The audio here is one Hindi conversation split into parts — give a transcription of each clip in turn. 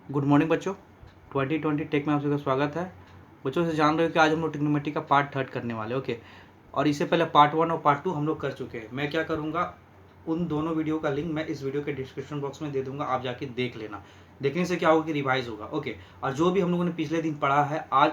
गुड मॉर्निंग बच्चों। 2020 टेक में आप सबका स्वागत है। बच्चों से जान रहे हो कि आज हम लोग ट्रिग्नोमेट्री का पार्ट 3 करने वाले ओके। और इससे पहले पार्ट 1 और पार्ट 2 हम लोग कर चुके हैं। मैं क्या करूँगा, उन दोनों वीडियो का लिंक मैं इस वीडियो के डिस्क्रिप्शन बॉक्स में दे दूंगा, आप जाके देख लेना। देखने से क्या होगा कि रिवाइज होगा ओके। और जो भी हम लोगों ने पिछले दिन पढ़ा है, आज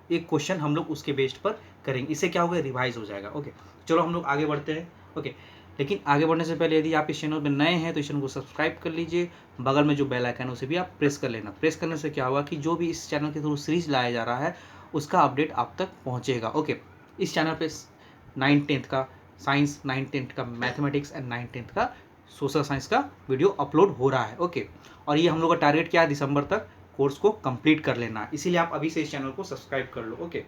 एक क्वेश्चन हम लोग उसके बेस्ड पर करेंगे। इससे क्या होगा, रिवाइज हो जाएगा ओके। चलो हम लोग आगे बढ़ते हैं ओके। लेकिन आगे बढ़ने से पहले यदि आप इस चैनल पर नए हैं तो इस चैनल को सब्सक्राइब कर लीजिए। बगल में जो बेल आइकन है उसे भी आप प्रेस कर लेना। प्रेस करने से क्या होगा कि जो भी इस चैनल के थ्रू सीरीज लाया जा रहा है उसका अपडेट आप तक पहुंचेगा ओके। इस चैनल पे 9th-10th का साइंस, 9th-10th का मैथमेटिक्स एंड 9th-10th का सोशल साइंस का वीडियो अपलोड हो रहा है ओके। और ये हम लोग का टारगेट क्या है, दिसंबर तक कोर्स को कंप्लीट कर लेना है। इसीलिए आप अभी से इस चैनल को सब्सक्राइब कर लो ओके।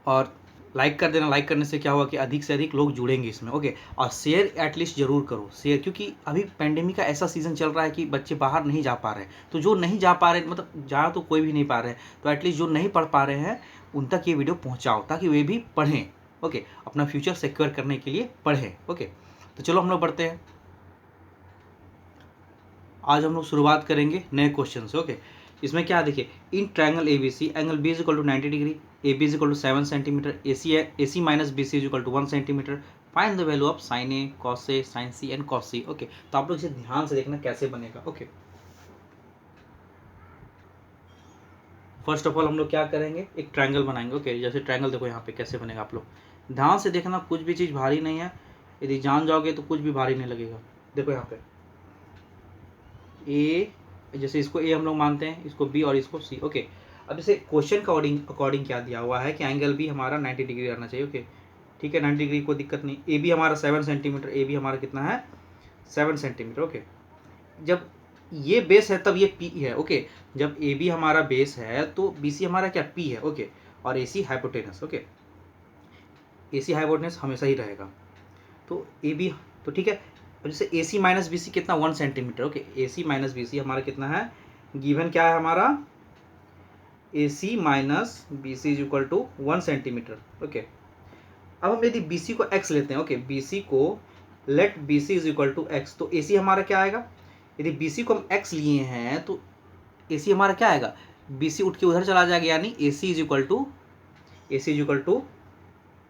और लाइक कर देना। लाइक करने से क्या होगा कि अधिक से अधिक लोग जुड़ेंगे इसमें ओके। और शेयर एटलीस्ट जरूर करो शेयर, क्योंकि अभी पेंडेमिक का ऐसा सीजन चल रहा है कि बच्चे बाहर नहीं जा पा रहे हैं। तो जो नहीं जा पा रहे, मतलब जा तो कोई भी नहीं पा रहे हैं, तो एटलीस्ट जो नहीं पढ़ पा रहे हैं उन तक ये वीडियो पहुँचाओ ताकि वे भी पढ़ें ओके। अपना फ्यूचर सिक्योर करने के लिए पढ़ें ओके। तो चलो हम लोग बढ़ते हैं। आज हम लोग शुरुआत करेंगे नए क्वेश्चन से ओके। इसमें क्या देखिए, in triangle ABC angle B is equal to 90 degree, AB is equal to 7 centimetre, AC minus BC is equal to 1 centimetre. Find the value of sine A, cos A, sine C and cos C okay. तो आप लोग इसे ध्यान से देखना कैसे बनेगा ओके। फर्स्ट ऑफ ऑल हम लोग क्या करेंगे, एक ट्रायंगल बनाएंगे ओके। जैसे ट्रायंगल देखो यहाँ पे कैसे बनेगा, आप लोग ध्यान से देखना। कुछ भी चीज़ भारी नहीं है, यदि जान जाओगे तो कुछ भी भारी नहीं लगेगा। देखो यहाँ पे ए, जैसे इसको ए हम लोग मानते हैं, इसको बी और इसको सी ओके। अब जैसे क्वेश्चन का अकॉर्डिंग क्या दिया हुआ है कि एंगल बी हमारा 90 डिग्री रहना चाहिए ओके। ठीक है, 90 डिग्री कोई दिक्कत नहीं। ए बी हमारा 7 सेंटीमीटर, ए बी हमारा कितना है 7 सेंटीमीटर ओके। जब ये बेस है तब ये पी है ओके। जब ए बी हमारा बेस है तो बी सी हमारा क्या पी है ओके। और ए सी hypotenuse okay. A C hypotenuse हमेशा ही रहेगा। तो ए बी, तो ठीक है। अब जैसे ए सी माइनस बी सी कितना 1 centimetre okay. A C minus B C हमारा कितना है, गिवन क्या है हमारा, A C minus B C is equal to 1 centimetre okay. अब हम यदि बी सी को x लेते हैं ओके, बी सी को let B C is equal to x, तो ए सी हमारा क्या आएगा, यदि बी सी को हम x लिए हैं तो ए सी हमारा क्या आएगा, बी सी उठ के उधर चला जाएगा, यानी A C is equal to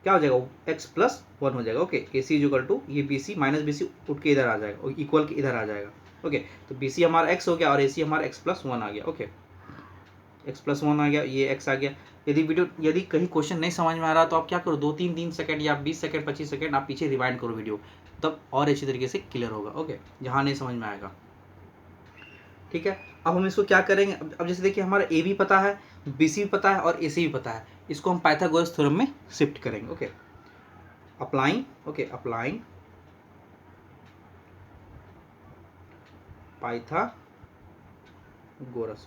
क्या हो जाएगा, x प्लस 1 हो जाएगा okay. A C is equal to ये B C minus B C उठ के इधर आ जाएगा और इक्वल के इधर आ जाएगा ओके। तो बी सी हमारा x हो गया और ए सी हमारा x प्लस 1 आ गया ओके। x प्लस 1 आ गया, ये x आ गया। यदि कहीं क्वेश्चन नहीं समझ में आ रहा तो आप क्या करो, 2-3 सेकंड या 20 सेकंड 25 सेकंड आप पीछे रिवाइंड करो वीडियो, तब और अच्छी तरीके से क्लियर होगा ओके, जहाँ नहीं समझ में आएगा। ठीक है, अब हम इसको क्या करेंगे, अब जैसे देखिए हमारा ए भी पता है, बी सी भी पता है और ए सी भी पता है। इसको हम पाइथागोरस थ्योरम में शिफ्ट करेंगे okay. Applying Pythagoras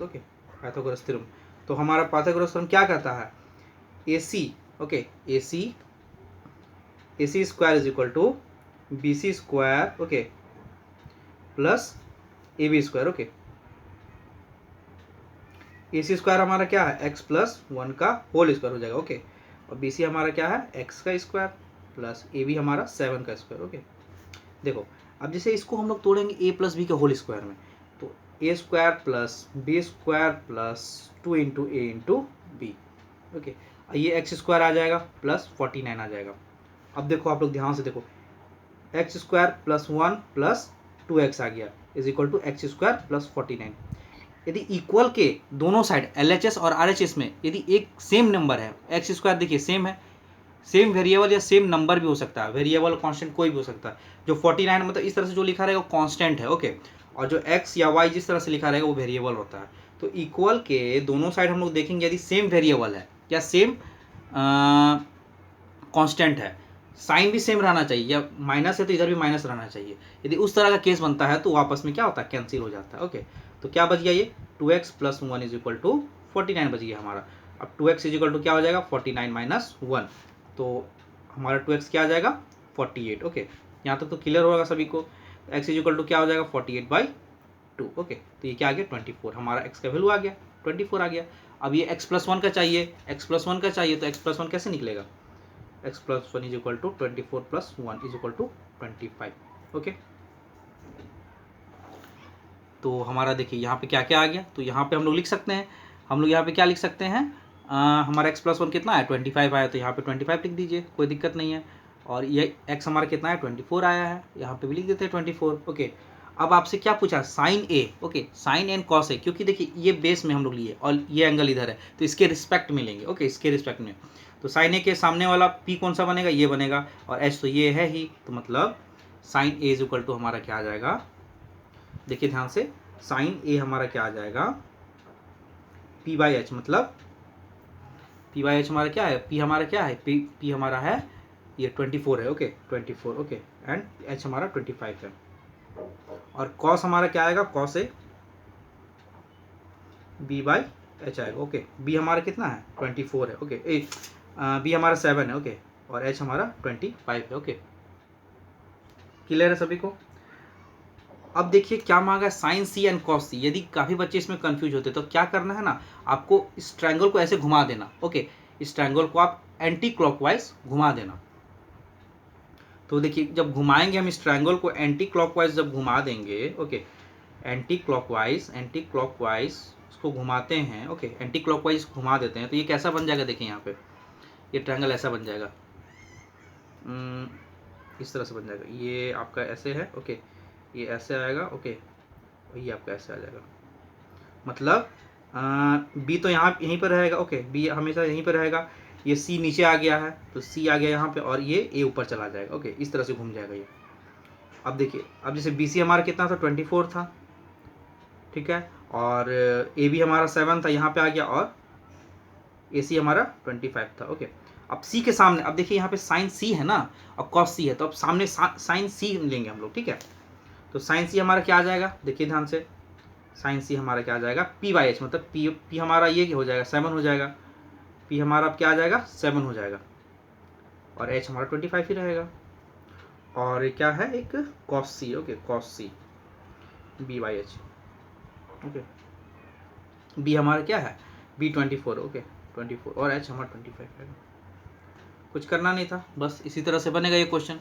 okay, Pythagoras theorem. तो हमारा पाइथागोरस थ्योरम क्या कहता है, A C okay, A C square is equal to B C square okay plus A B square okay. A C square हमारा क्या है, एक्स प्लस 1 का होल स्क्वायर हो जाएगा ओके। और बी सी हमारा क्या है, एक्स का स्क्वायर प्लस ए बी हमारा 7 का स्क्वायर ओके। देखो अब जैसे इसको हम लोग तोड़ेंगे ए प्लस बी के होल स्क्वायर में, तो A square plus B square plus 2 into A into B okay. ये एक्स स्क्वायर आ जाएगा प्लस 49 आ जाएगा। अब देखो आप लोग ध्यान से देखो, x square plus 1 plus 2x आ गया is equal to x square plus 49। यदि इक्वल के दोनों साइड LHS और RHS में यदि एक सेम नंबर है, एक्स स्क्वायर देखिए सेम है, सेम वेरिएबल या सेम नंबर भी हो सकता है, वेरिएबल कांस्टेंट कोई भी हो सकता है। जो 49 मतलब इस तरह से जो लिखा रहेगा वो कांस्टेंट है ओके। और जो x या y जिस तरह से लिखा रहेगा वो वेरिएबल होता है। तो इक्वल के दोनों साइड हम लोग देखेंगे यदि सेम वेरिएबल है या सेम कांस्टेंट है, साइन भी सेम रहना चाहिए, या माइनस है तो इधर भी माइनस रहना चाहिए। यदि उस तरह का केस बनता है तो आपस में क्या होता है, कैंसिल हो जाता है ओके। तो क्या बच गया, ये 2x plus 1 is equal to 49 बच गया हमारा। अब 2x इज इक्वल टू क्या हो जाएगा, 49 माइनस 1, तो हमारा 2x क्या आ जाएगा 48 ओके। यहाँ तक तो क्लियर होगा सभी को। x इज इक्वल टू क्या हो जाएगा 48/2 ओके। तो ये क्या आ गया 24, हमारा x का वैल्यू आ गया 24 आ गया। अब ये x प्लस 1 का चाहिए, तो x प्लस 1 कैसे निकलेगा, x plus 1 is equal to 24 plus 1 is equal to 25 okay. तो हमारा देखिए यहाँ पे क्या क्या आ गया, तो यहाँ पे हम लोग लिख सकते हैं, हम लोग यहाँ पे क्या लिख सकते हैं, हमारा x+1 कितना है 25 आया, तो यहाँ पे 25 लिख दीजिए, कोई दिक्कत नहीं है। और ये x हमारा कितना है 24 आया है, यहाँ पे भी लिख देते हैं 24। ओके, अब आपसे क्या पूछा, sine A, okay sine and cos A, क्योंकि देखिए ये बेस में हम लोग लिए और ये एंगल इधर है, तो इसके रिस्पेक्ट में लेंगे। ओके, इसके रिस्पेक्ट में, तो साइन ए के सामने वाला p कौन सा बनेगा, ये बनेगा, और h तो ये है ही, तो मतलब sine A is equal to हमारा क्या आ जाएगा, देखिए ध्यान से, साइन ए हमारा क्या आ जाएगा p/h, मतलब p/h हमारा क्या है, p हमारा क्या है, p हमारा है ये 24 है। ओके 24, ओके, एंड h हमारा 25 है। और cos हमारा क्या आएगा, cos ए b/h आएगा। ओके, b हमारा कितना है 24 है। ओके, b हमारा 7 है। ओके, और h हमारा 25 है। ओके, क्लियर है सभी को। अब देखिए क्या मांगा है, साइन सी एंड कॉस सी। यदि काफ़ी बच्चे इसमें कंफ्यूज होते तो क्या करना है ना, आपको इस ट्रायंगल को ऐसे घुमा देना। ओके, इस ट्रायंगल को आप एंटी क्लॉकवाइज घुमा देना। तो देखिए जब घुमाएंगे हम इस ट्रायंगल को एंटी क्लॉकवाइज जब घुमा देंगे, ओके एंटी क्लॉकवाइज उसको घुमाते हैं। ओके, एंटी क्लॉकवाइज घुमा देते हैं तो ये कैसा बन जाएगा, देखिए यहाँ पे ये ट्रायंगल ऐसा बन जाएगा, इस तरह से बन जाएगा। ये आपका ऐसे है, ओके ये ऐसे आएगा। ओके, ये आपका ऐसे आ जाएगा, मतलब बी तो यहाँ यहीं पर रहेगा। ओके, बी हमेशा यहीं पर रहेगा। ये सी नीचे आ गया है तो सी आ गया यहाँ पे, और ये ए ऊपर चला जाएगा। ओके, इस तरह से घूम जाएगा ये। अब देखिए, अब जैसे बी सी हमारा कितना था 24 था, ठीक है, और ए बी हमारा 7 था, यहाँ पे आ गया, और ए सी हमारा 25 था। ओके, अब सी के सामने, अब देखिए यहाँ पे साइन सी है ना और कॉस सी है, तो अब सामने साइन सी लेंगे हम लोग, ठीक है। तो साइन सी हमारा क्या आ जाएगा, देखिए ध्यान से, साइन सी हमारा क्या आ जाएगा p/h, मतलब p हमारा ये हो जाएगा 7 हो जाएगा, p हमारा अब क्या आ जाएगा 7 हो जाएगा, और h हमारा 25 ही रहेगा। और क्या है एक cos c, okay cos c b/h। Okay, b हमारा क्या है b24, ओके 24, और h हमारा 25 है। कुछ करना नहीं था, बस इसी तरह से बनेगा ये क्वेश्चन।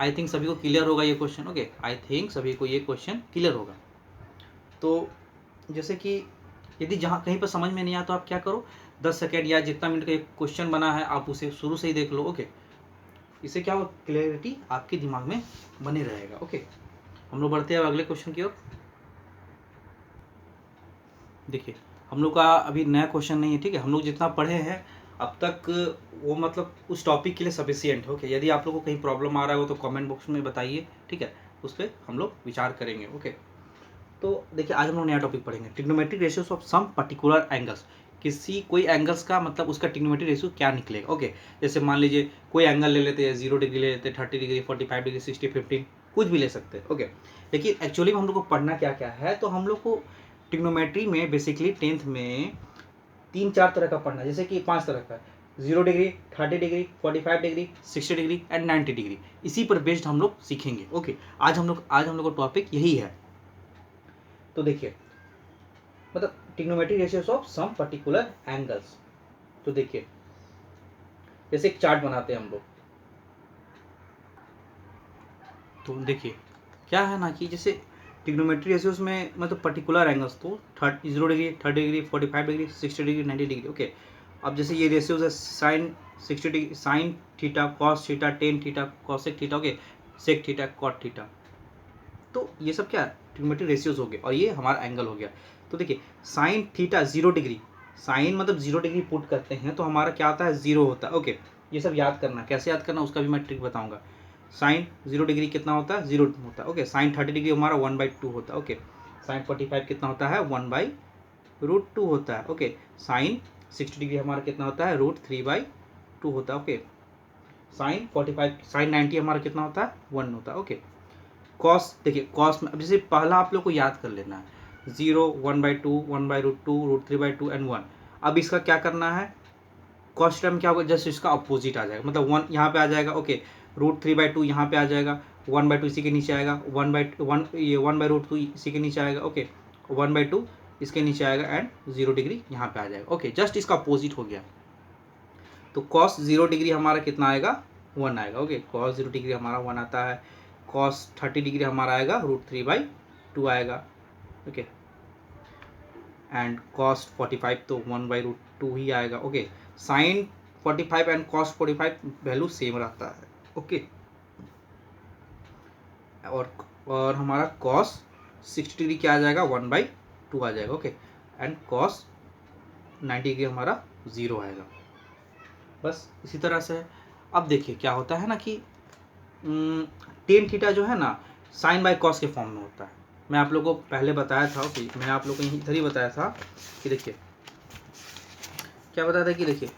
आई थिंक सभी को क्लियर होगा ये क्वेश्चन। ओके, आई थिंक सभी को ये क्वेश्चन क्लियर होगा। तो जैसे कि यदि जहाँ कहीं पर समझ में नहीं आया तो आप क्या करो, 10 सेकेंड या जितना मिनट का एक क्वेश्चन बना है आप उसे शुरू से ही देख लो। ओके, इससे क्या हो, क्लियरिटी आपके दिमाग में बने रहेगा। ओके, हम लोग बढ़ते हैं अगले क्वेश्चन की ओर। देखिए हम लोग का अभी नया क्वेश्चन नहीं है, ठीक है, हम लोग जितना पढ़े हैं अब तक वो मतलब उस टॉपिक के लिए सफिशियंट है। ओके, यदि आप लोग को कहीं प्रॉब्लम आ रहा हो तो कमेंट बॉक्स में बताइए, ठीक है, उस पर हम लोग विचार करेंगे। ओके, तो देखिए आज हम लोग नया टॉपिक पढ़ेंगे, trigonometric ratios of some particular angles. किसी कोई एंगल्स का मतलब उसका ट्रिग्नोमेट्रिक रेशियो क्या निकलेगा। ओके, जैसे मान लीजिए कोई एंगल ले लेते हैं, 0 डिग्री ले लेते हैं, 30 डिग्री, 45 डिग्री, 60, 15, कुछ भी ले सकते हैं। ओके, लेकिन एक्चुअली में हम लोग को पढ़ना क्या क्या है, तो हम लोग को ट्रिग्नोमेट्री में बेसिकली 10th में 3-4 तरह का पढ़ना है, जैसे कि 5 तरह का, 0 degree, 30 degree, 45 degree, 60 degree and 90 degree. इसी पर बेस्ड हम लोग सीखेंगे। ओके, आज हम लोग का टॉपिक यही है। तो देखिए मतलब trigonometric ratios of some particular angles. तो देखिए जैसे एक चार्ट बनाते हैं हम लोग, तो देखिए क्या है ना कि जैसे ट्रिग्नोमेट्रिक रेशियोज में मतलब पर्टिकुलर एंगल्स, तो 0 degree, 30 degree, 45 degree, 60 degree, 90 degree. Okay, अब जैसे ये रेशियोज है, sine 60 degree, sine theta, cos theta, tan theta, cosec theta, okay sec theta, cot theta. तो ये सब क्या ट्रिग्नोमेट्रिक रेशियोज हो गए, और ये हमारा एंगल हो गया। तो देखिए साइन थीटा 0 डिग्री, साइन मतलब 0 डिग्री पुट करते हैं तो हमारा क्या आता है 0 होता है। ओके, ये सब याद करना, कैसे याद करना उसका भी मैं ट्रिक बताऊंगा। साइन 0 डिग्री कितना होता है 0 होता है। ओके, साइन 30 डिग्री हमारा 1/2 होता है। ओके, साइन 45 कितना होता है 1/√2 होता है। ओके, साइन 60 डिग्री हमारा कितना होता है √3/2 होता है। ओके, साइन 45, साइन 90 हमारा कितना होता है 1 होता है। ओके, कॉस, देखिए कॉस में अब जैसे पहला आप लोग को याद कर लेना है, 0, 1/2, 1/√2, √3/2 एंड 1। अब इसका क्या करना है, कॉस टर्म क्या होगा, जस्ट इसका अपोजिट आ जाएगा, मतलब 1 यहाँ पे आ जाएगा। ओके, √3/2 यहाँ पे आ जाएगा, 1/2 इसी के नीचे आएगा, 1/1 ये 1/√2 इसी के नीचे आएगा। ओके, 1/2 इसके नीचे आएगा, एंड 0 डिग्री यहाँ पे आ जाएगा। ओके, जस्ट इसका अपोजिट हो गया। तो कॉस 0 डिग्री हमारा कितना आएगा 1 आएगा। ओके, कॉस 0 डिग्री हमारा 1 आता है। कॉस 30 डिग्री हमारा आएगा √3/2 आएगा। ओके, एंड कॉस 45 तो 1/√2 ही आएगा। Okay, sine 45 and cos 45 value same रहता है। ओके, और हमारा कॉस 60 डिग्री क्या आ जाएगा, 1/2 आ जाएगा। ओके, एंड कॉस 90 डिग्री हमारा 0 आएगा। बस इसी तरह से है। अब देखिए क्या होता है ना कि टेन थीटा जो है ना साइन बाय कॉस के फॉर्म में होता है। मैं आप लोगों को पहले बताया था, ओके, मैं आप लोगों को इधर ही बताया था कि देखिए क्या बताया था कि देखिए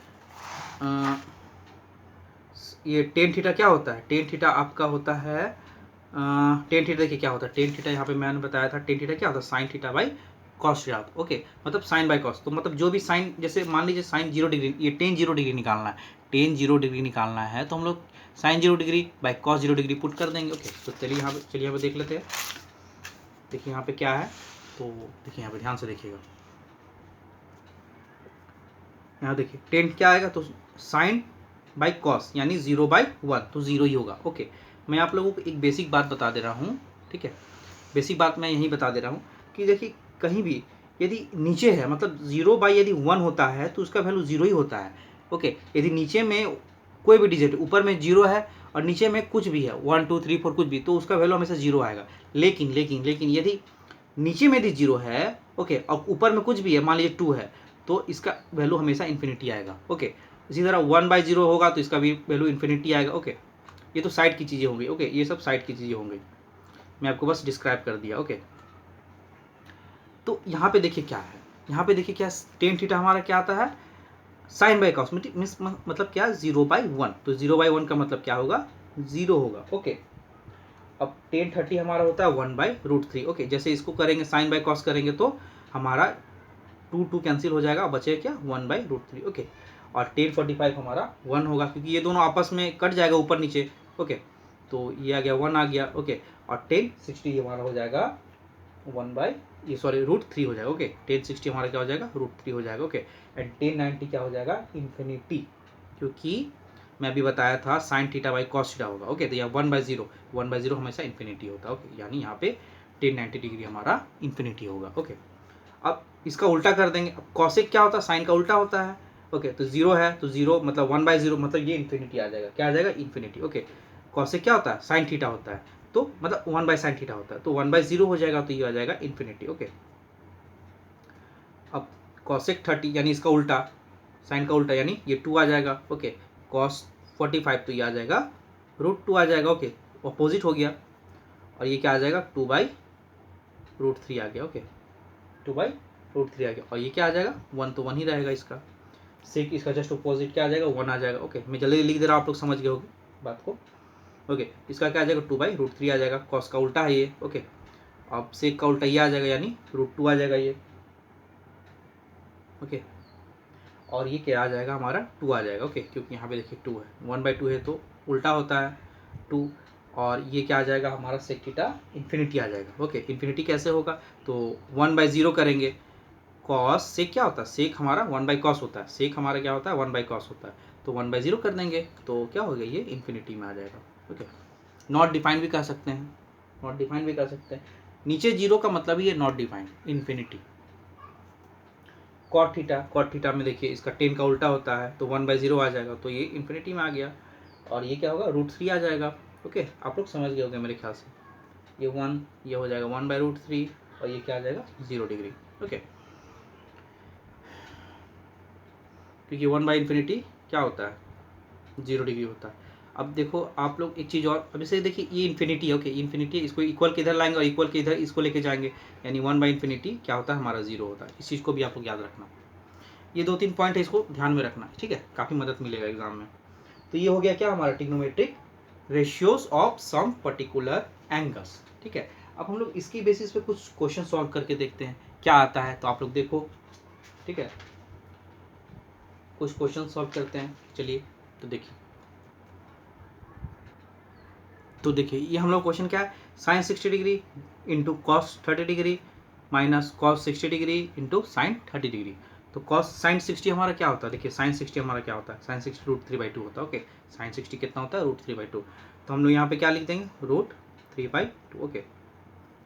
ये टेन थीटा क्या होता है, टेन थीटा आपका होता है टेन थीटा देखिए क्या होता है, टेन थीटा यहाँ पे मैंने बताया था, टेन थीटा क्या होता है, sine theta by cos theta. Okay, मतलब साइन बाय कॉस, तो मतलब जो भी साइन, जैसे मान लीजिए साइन 0 डिग्री, ये टेन 0 डिग्री निकालना है, टेन 0 डिग्री निकालना है तो हम लोग sine 0 degree by cos 0 degree put कर देंगे। ओके, तो चलिए यहाँ पे देख लेते हैं। देखिए यहाँ पे क्या है, तो देखिए यहाँ पे ध्यान से देखिएगा, यहाँ देखिए टेन क्या आएगा, तो साइन बाई कॉस यानी 0/1, तो 0 ही होगा। ओके, मैं आप लोगों को एक बेसिक बात बता दे रहा हूँ, ठीक है, बेसिक बात मैं यही बता दे रहा हूँ कि देखिए कहीं भी यदि नीचे है, मतलब 0/, यदि 1 होता है तो उसका वैल्यू 0 ही होता है। ओके, यदि नीचे में कोई भी डिजिट, ऊपर में 0 है और नीचे में कुछ भी है 1 2 3 4 कुछ भी, तो उसका वैल्यू हमेशा 0 आएगा। लेकिन लेकिन लेकिन यदि नीचे में यदि 0 है, ओके, और ऊपर में कुछ भी है, मान लीजिए 2 है, तो इसका वैल्यू हमेशा इन्फिनिटी आएगा। ओके, इसी तरह 1/0 होगा तो इसका भी वैल्यू इन्फिनिटी आएगा। ओके, ये तो साइड की चीज़ें होंगी। ओके, ये सब साइड की चीज़ें होंगी, मैं आपको बस डिस्क्राइब कर दिया। ओके, तो यहाँ पे देखिए क्या है, यहाँ पे देखिए क्या, टेन थीटा हमारा क्या आता है, साइन बाई कॉस मीन्स मतलब क्या, 0/1, तो 0/1 का मतलब क्या होगा, 0 होगा। ओके, अब टेन 30 हमारा होता है 1/√3। ओके, जैसे इसको करेंगे साइन बाई कॉस करेंगे तो हमारा 2 कैंसिल हो जाएगा, बचे क्या, 1/√3। ओके, और टेन 45 हमारा 1 होगा, क्योंकि ये दोनों आपस में कट जाएगा ऊपर नीचे। ओके, तो ये आ गया 1 आ गया। ओके, और टेन 60 हमारा हो जाएगा 1/√3 हो जाएगा। ओके, टेन 60 हमारा क्या हो जाएगा, √3 हो जाएगा। ओके, एंड टेन 90 क्या हो जाएगा, इन्फिनिटी, क्योंकि मैं अभी बताया था sine theta by cos theta होगा। ओके, तो यहाँ 1/0 हमेशा इन्फिनिटी होता है। ओके, यानी यहाँ पे टेन 90 डिग्री हमारा इन्फिनिटी होगा। ओके, अब इसका उल्टा कर देंगे। अब कॉसेक क्या होता है, साइन का उल्टा होता है। ओके, तो 0 है तो 0 मतलब 1/0 मतलब ये इन्फिनिटी आ जाएगा, क्या आ जाएगा, इन्फिनिटी। ओके, कॉसेक क्या होता है, साइन थीटा होता है, तो मतलब 1/sin थीटा होता है, तो 1/0 हो जाएगा, तो ये आ जाएगा इन्फिनिटी। ओके, अब कॉसेक 30 यानी इसका उल्टा, साइन का उल्टा यानी ये 2 आ जाएगा। ओके, कॉस 45 तो ये आ जाएगा √2 आ जाएगा। ओके, अपोजिट हो गया, और ये क्या आ जाएगा, 2/√3 आ गया। ओके, 2/√3 आ गया, और ये क्या आ जाएगा, 1 तो 1 ही रहेगा इसका। सेक इसका जस्ट अपोजिट क्या आ जाएगा, 1 आ जाएगा। ओके, मैं जल्दी लिख दे रहा हूँ, आप लोग समझ गए होंगे बात को। ओके, इसका क्या आ जाएगा, 2/√3 आ जाएगा, कॉस का उल्टा है ये। ओके, अब सेक का उल्टा ये आ जाएगा, यानी √2 आ जाएगा ये। ओके, और ये क्या आ जाएगा, हमारा 2 आ जाएगा। ओके, क्योंकि यहाँ पे देखिए 2 है, 1/2 है तो उल्टा होता है 2, और ये क्या आ जाएगा, हमारा सेक थीटा इन्फिनिटी आ जाएगा। ओके, इन्फिनिटी कैसे होगा, तो 1/0 करेंगे, कॉस सेक क्या होता है, सेक हमारा 1/cos होता है, सेक हमारा क्या होता है, 1/cos होता है, तो 1/0 कर देंगे तो क्या हो गया, ये इन्फिनिटी में आ जाएगा। ओके, नॉट डिफाइंड भी कर सकते हैं, नॉट डिफाइंड भी कर सकते हैं, नीचे 0 का मतलब ही है not defined, infinity. Cot theta में देखिए इसका 10 का उल्टा होता है, तो 1/0 आ जाएगा, तो ये इन्फिनिटी में आ गया, और ये क्या होगा, √3 आ जाएगा। ओके, आप लोग समझ गए होंगे मेरे ख्याल से, ये 1 ये हो जाएगा 1/√3, और ये क्या आ जाएगा, 0 डिग्री। ओके, क्योंकि 1/∞ क्या होता है, 0 डिग्री होता है। अब देखो आप लोग एक चीज़ और, अब जैसे देखिए ये इन्फिनिटी है। ओके, इन्फिनिटी, इसको इक्वल के इधर लाएंगे और इक्वल के इधर इसको लेके जाएंगे, यानी 1/∞ क्या होता है, हमारा 0 होता है। इस चीज़ को भी आप लोग याद रखना, ये 2-3 पॉइंट है, इसको ध्यान में रखना, ठीक है, काफ़ी मदद मिलेगा एग्जाम में। तो ये हो गया क्या, हमारा trigonometric ratios of some particular angles. ठीक है, अब हम लोग इसकी बेसिस पे कुछ क्वेश्चन सॉल्व करके देखते हैं क्या आता है, तो आप लोग देखो, ठीक है, कुछ क्वेश्चन सॉल्व करते हैं। चलिए, तो देखिए ये हम लोग क्वेश्चन क्या है, sine 60 degree into cos 30 degree minus cos 60 degree into sine 30 degree. तो कॉस साइन 60 हमारा क्या होता है, देखिए साइन 60 हमारा क्या होता है, साइन 60 √3/2 होता है। ओके, साइन 60 कितना होता है, √3/2, तो हम लोग यहाँ पे क्या लिख देंगे, √3/2। ओके,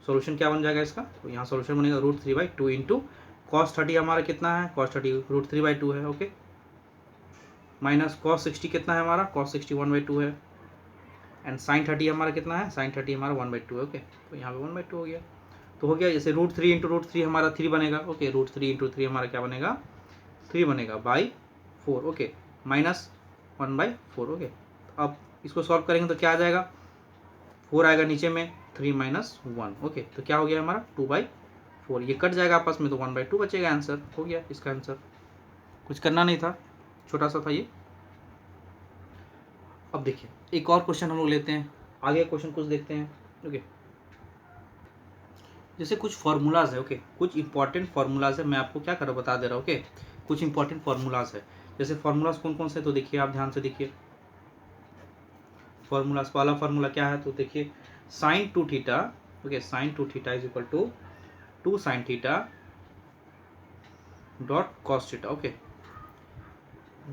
सोल्यूशन क्या बन जाएगा इसका, तो यहाँ सोल्यूशन बनेगा √3/2 इंटू कॉस 30 हमारा कितना है, कॉस 30 √3/2 है, ओके, माइनस कॉस 60 कितना है हमारा, कॉस 60 1/2 है, एंड साइन 30 हमारा कितना है, साइन 30 हमारा 1/2 है, ओके, तो यहाँ पे 1/2 हो गया। तो हो गया, जैसे √3 इंटू √3 हमारा 3 बनेगा, ओके, √3 इंटू 3 हमारा क्या बनेगा, 3 बनेगा बाई 4, ओके, माइनस 1/4, ओके। अब इसको सॉल्व करेंगे तो क्या आ जाएगा, 4 आएगा नीचे में, 3 माइनस 1, ओके, तो क्या हो गया हमारा 2/4, ये कट जाएगा आपस में तो 1/2 बचेगा, आंसर हो गया इसका आंसर। कुछ करना नहीं था, छोटा सा था ये। अब देखिए एक और क्वेश्चन हम लोग लेते हैं, आगे क्वेश्चन कुछ देखते हैं, ओके। जैसे कुछ फार्मूलाज है, ओके, कुछ इंपॉर्टेंट फार्मूलाज है, मैं आपको क्या कर बता दे रहा हूँ, ओके, कुछ इंपॉर्टेंट फार्मूलाज है। जैसे फार्मूलाज कौन कौन से, तो देखिए आप ध्यान से देखिए फार्मूलाज। वाला फार्मूला क्या है, तो देखिए sine 2 theta, okay, sine 2 theta is equal to 2 sine theta dot cos theta, okay.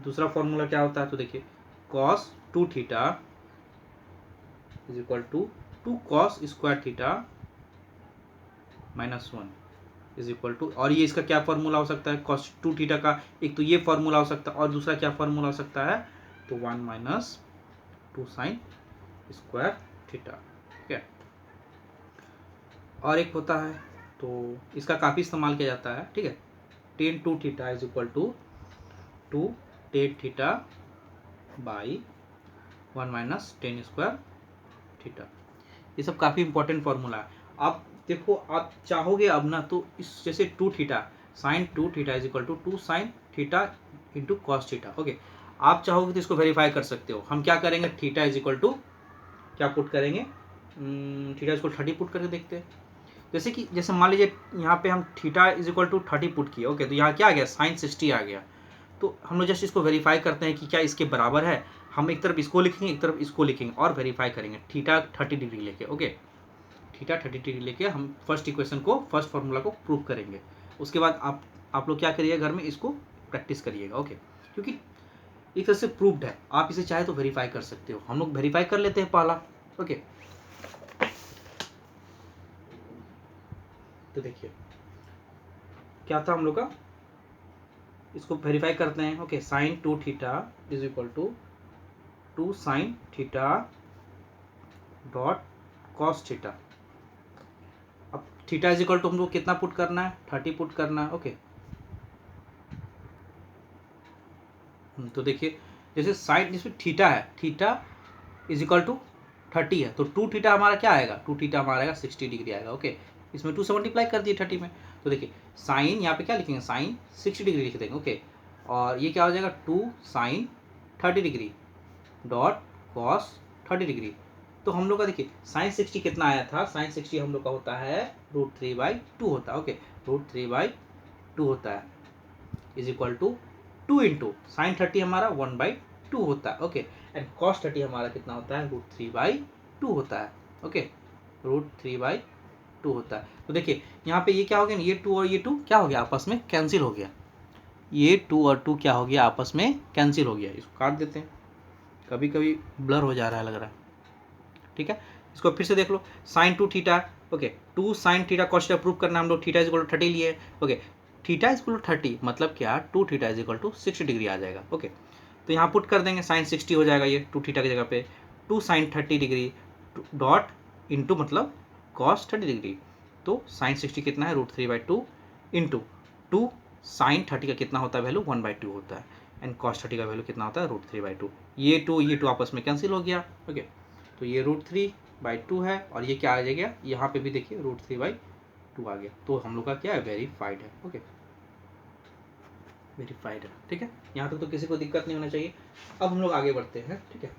दूसरा फार्मूला क्या होता है, तो देखिए cos 2 theta is equal to 2 cos square theta -1 is equal to, और ये इसका क्या फार्मूला हो सकता है, कॉस 2 थीटा का एक तो ये फार्मूला हो सकता है, और दूसरा क्या फार्मूला हो सकता है, तो 1 माइनस 2 साइन स्क्वायर थीटा, ठीक है। और एक होता है, तो इसका काफ़ी इस्तेमाल किया जाता है, ठीक है, tan 2 theta is equal to 2 tan theta by 1 minus tan square theta. ये सब काफ़ी इंपॉर्टेंट फार्मूला है। आप देखो, आप चाहोगे अब ना, तो इस जैसे 2 theta sine 2 theta is equal to 2 sine theta into cos theta, okay, आप चाहोगे तो इसको वेरीफाई कर सकते हो। हम क्या करेंगे, थीटा इज इक्वल टू क्या पुट करेंगे, थीटा इज इक्वल 30 पुट करके देखते हैं। जैसे कि जैसे मान लीजिए यहाँ पे हम theta is equal to 30 put किए, ओके, तो यहाँ क्या आ गया, साइन 60 आ गया। तो हम लोग जस्ट इसको वेरीफाई करते हैं कि क्या इसके बराबर है। हम एक तरफ इसको लिखेंगे, एक तरफ इसको लिखेंगे, और वेरीफाई करेंगे थीटा 30 डिग्री लेके, ओके, थीटा 30 डिग्री लेके हम फर्स्ट इक्वेशन को, फर्स्ट फार्मूला को प्रूव करेंगे। उसके बाद आप लोग क्या करिएगा, घर में इसको प्रैक्टिस करिएगा, ओके, क्योंकि एक तरह से प्रूव्ड है, आप इसे चाहे तो वेरीफाई कर सकते हो। हम लोग वेरीफाई कर लेते हैं पहला, ओके। तो देखिए क्या था हम लोग का, इसको वेरीफाई करते हैं, okay, sine 2 theta is equal to 2 sine theta dot cos theta. अब थीटा इज इक्वल टू हमको कितना पुट करना है, 30 पुट करना है, ओके। तो देखिए जैसे साइन जिसमें थीटा है, थीटा इज इक्वल टू 30 है, तो 2 थीटा हमारा क्या आएगा, 2 थीटा हमारा आएगा 60 डिग्री आएगा, ओके। इसमें 2 से मल्टीप्लाई कर दिए 30 में, तो देखिए साइन यहाँ पे क्या लिखेंगे, साइन 60 डिग्री लिख देंगे, ओके, और ये क्या हो जाएगा 2 sine 30 degree dot cos 30 degree. तो हम लोग का देखिए साइन 60 कितना आया था, साइन 60 हम लोग का होता है √3/2 होता है, ओके, √3/2 होता है is equal to 2 into sine 30 हमारा 1/2 होता है, ओके, एंड कॉस 30 हमारा कितना होता है, √3/2 होता है, ओके, √3/2 होता है। तो देखिए यहाँ पे ये क्या हो गया, ये 2 और ये 2 क्या हो गया, आपस में कैंसिल हो गया, ये 2 और 2 क्या हो गया, आपस में कैंसिल हो गया। इसको काट देते हैं, कभी कभी ब्लर हो जा रहा है लग रहा है, ठीक है। इसको फिर से देख लो, sine 2 theta, okay, 2 sine theta cos theta prove करना, हम लोग थीटा इज इक्वल टू 30 लिए, okay, theta is equal to 30 मतलब क्या, 2 theta is equal to 60 degree आ जाएगा, ओके। तो यहाँ पुट कर देंगे, साइन 60 हो जाएगा ये 2 थीटा की जगह पे, 2 साइन 30 डिग्री डॉट इंटू मतलब कॉस 30 डिग्री। तो साइन 60 कितना है, √3/2 इंटू 2 साइन 30 का कितना होता है वैल्यू, 1/2 होता है, एंड कॉस 30 का वैल्यू कितना होता है, √3/2। ये 2 आपस में कैंसिल हो गया, ओके। तो ये √3/2 है, और ये क्या आ जाएगा, यहाँ पे भी देखिए √3/2 आ गया। तो हम लोग का क्या है, वेरीफाइड है, ओके, वेरीफाइड है, ठीक है। यहाँ तक तो किसी को दिक्कत नहीं होना चाहिए। अब हम लोग आगे बढ़ते हैं, ठीक है,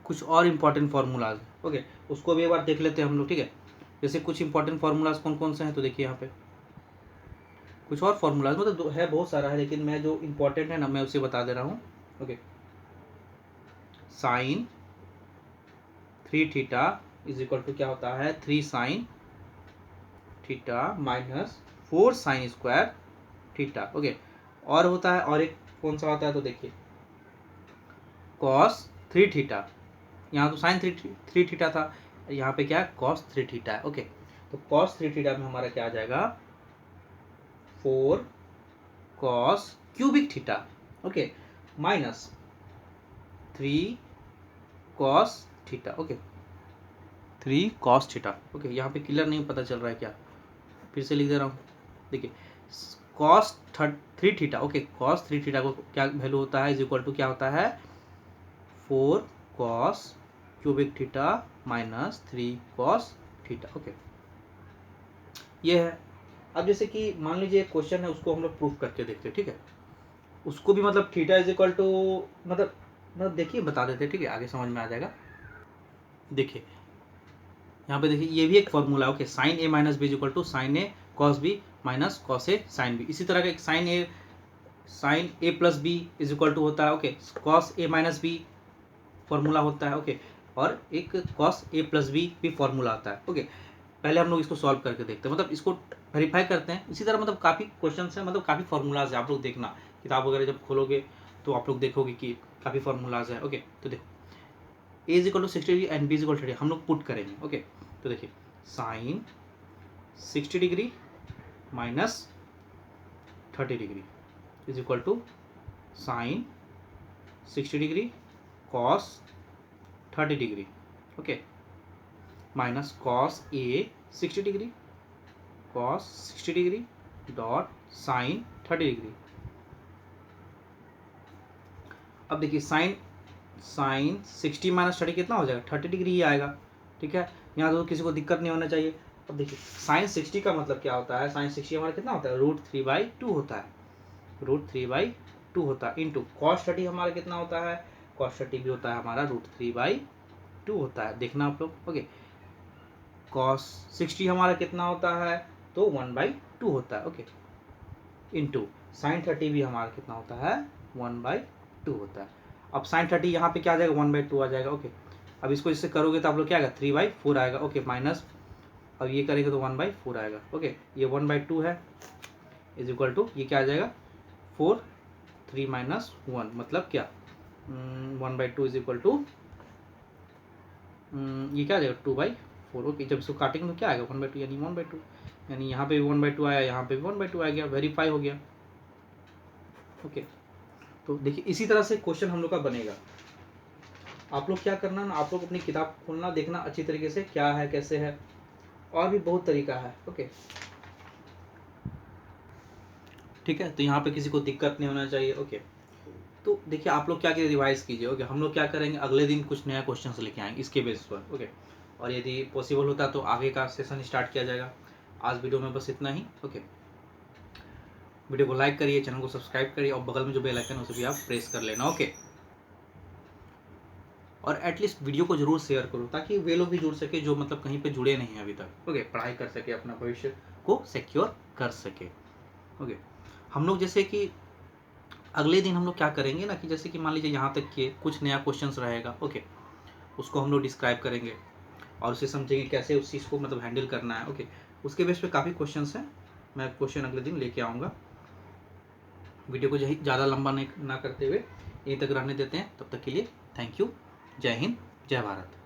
कुछ और इंपॉर्टेंट फार्मूलाज, ओके, उसको भी एक बार देख लेते हैं हम लोग, ठीक है। जैसे कुछ इंपॉर्टेंट फार्मूलाज कौन कौन से हैं, तो देखिए यहाँ पे कुछ और फार्मूलाज, मतलब है बहुत सारा है, लेकिन मैं जो इंपॉर्टेंट है ना मैं उसे बता दे रहा हूँ, okay. Sine 3 theta is equal to क्या होता है, 3 sine theta minus 4 sine square theta, okay. और होता है, और एक कौन सा होता है, तो देखिए कॉस 3 थीटा, यहाँ तो साइन 3 थीटा था, यहाँ पे क्या है, कॉस 3 थीटा है। ओके, तो कॉस 3 थीटा में हमारा क्या आ जाएगा, 4 cos cubic theta, okay, minus 3 cos theta, okay, 3 cos theta. Okay, यहाँ पे क्लियर नहीं पता चल रहा है क्या, फिर से लिख दे रहा हूँ। देखिए cos 3 theta, okay, cos 3 theta को क्या वैल्यू होता है, इज इक्वल टू क्या होता है, 4 cos cubic theta minus 3 cos theta. Okay, ये है। अब जैसे कि मान लीजिए एक क्वेश्चन है, उसको हम लोग प्रूफ करके देखते हैं, ठीक है। उसको भी मतलब थीटा इज इक्वल टू मतलब देखिए बता देते हैं, ठीक है, आगे समझ में आ जाएगा। देखिए यहाँ पे देखिए ये भी एक फॉर्मूला है, okay, sine A minus B is equal to sine A cos B minus cos A sine B. इसी तरह का एक sine A plus B is equal to होता है, okay, cos A minus B formula होता है, ओके, और एक कॉस ए प्लस बी भी फॉर्मूला आता है। ओके, पहले हम लोग इसको सॉल्व करके देखते हैं, मतलब इसको वेरीफाई करते हैं। इसी तरह मतलब काफ़ी क्वेश्चन है, मतलब काफ़ी फॉर्मूलाज है, आप लोग देखना किताब वगैरह जब खोलोगे तो आप लोग देखोगे कि काफ़ी फॉर्मूलाज है। ओके, तो देखो A is equal to 60 degree and B is equal to 30, हम लोग पुट करेंगे। ओके, तो देखिए sine 60 degree minus 30 degree is equal to sine 60 degree cos 30 degree, okay, minus cos A 60 degree cos 60 degree dot sine 30 degree. अब देखिए साइन 60 माइनस 30 कितना हो जाएगा, 30 डिग्री ही आएगा, ठीक है। यहाँ तो किसी को दिक्कत नहीं होना चाहिए। अब देखिए साइन 60 का मतलब क्या होता है, साइन 60 हमारा कितना होता है, √3/2 होता है, √3/2 होता है, इंटू कॉस 30 हमारा कितना होता है, कॉस 30 भी होता है हमारा √3/2 होता है, देखना आप लोग। ओके, कॉस 60 हमारा कितना होता है, तो 1/2 होता है, ओके, इंटू साइन 30 भी हमारा कितना होता है, 1/2 होता है। अब साइन 30 यहाँ पे क्या आ जाएगा, 1/2 आ जाएगा। ओके, अब इसको इससे करोगे तो आप लोग क्या आएगा, 3/4 आएगा, ओके, माइनस अब ये करेंगे तो 1/4 आएगा। ओके, ये 1/2 है इज इक्वल टू ये क्या आ जाएगा, 4 3 माइनस 1 मतलब क्या, 1/2 इज इक्वल टू ये क्या आ जाएगा, 2/4। ओके, जब इसको काटेंगे तो क्या आएगा, 1/2 यानी 1/2, यानी यहाँ पे भी 1/2 आया, यहाँ पे भी 1/2 आ गया, वेरीफाई हो गया। ओके, तो देखिए इसी तरह से क्वेश्चन हम लोग का बनेगा। आप लोग क्या करना ना, आप लोग अपनी किताब खोलना, देखना अच्छी तरीके से क्या है कैसे है, और भी बहुत तरीका है। ओके, ठीक है, तो यहाँ पे किसी को दिक्कत नहीं होना चाहिए। ओके, तो देखिए आप लोग क्या रिवाइज कीजिए। ओके, हम लोग क्या करेंगे, अगले दिन कुछ नया क्वेश्चन लेके आएंगे इसके बेस पर। ओके, और यदि पॉसिबल होता तो आगे का सेशन स्टार्ट किया जाएगा। आज वीडियो में बस इतना ही। ओके, वीडियो को लाइक करिए, चैनल को सब्सक्राइब करिए, और बगल में जो बेल आइकन है उसे भी आप प्रेस कर लेना। ओके, और एटलीस्ट वीडियो को जरूर शेयर करो ताकि वे लोग भी जुड़ सके जो मतलब कहीं पे जुड़े नहीं हैं अभी तक। ओके, पढ़ाई कर सके, अपना भविष्य को सिक्योर कर सके। ओके, हम लोग जैसे कि अगले दिन हम लोग क्या करेंगे ना, कि जैसे कि मान लीजिए यहाँ तक के कुछ नया क्वेश्चंस रहेगा। ओके, उसको हम लोग डिस्क्राइब करेंगे और उसे समझेंगे कैसे उस चीज़ को मतलब हैंडल करना है। ओके, उसके बेस पे काफ़ी क्वेश्चंस हैं, मैं क्वेश्चन अगले दिन लेके आऊँगा। वीडियो को ज़्यादा लंबा नहीं ना करते हुए यहीं तक रहने देते हैं। तब तक के लिए थैंक यू। जय हिंद, जय भारत।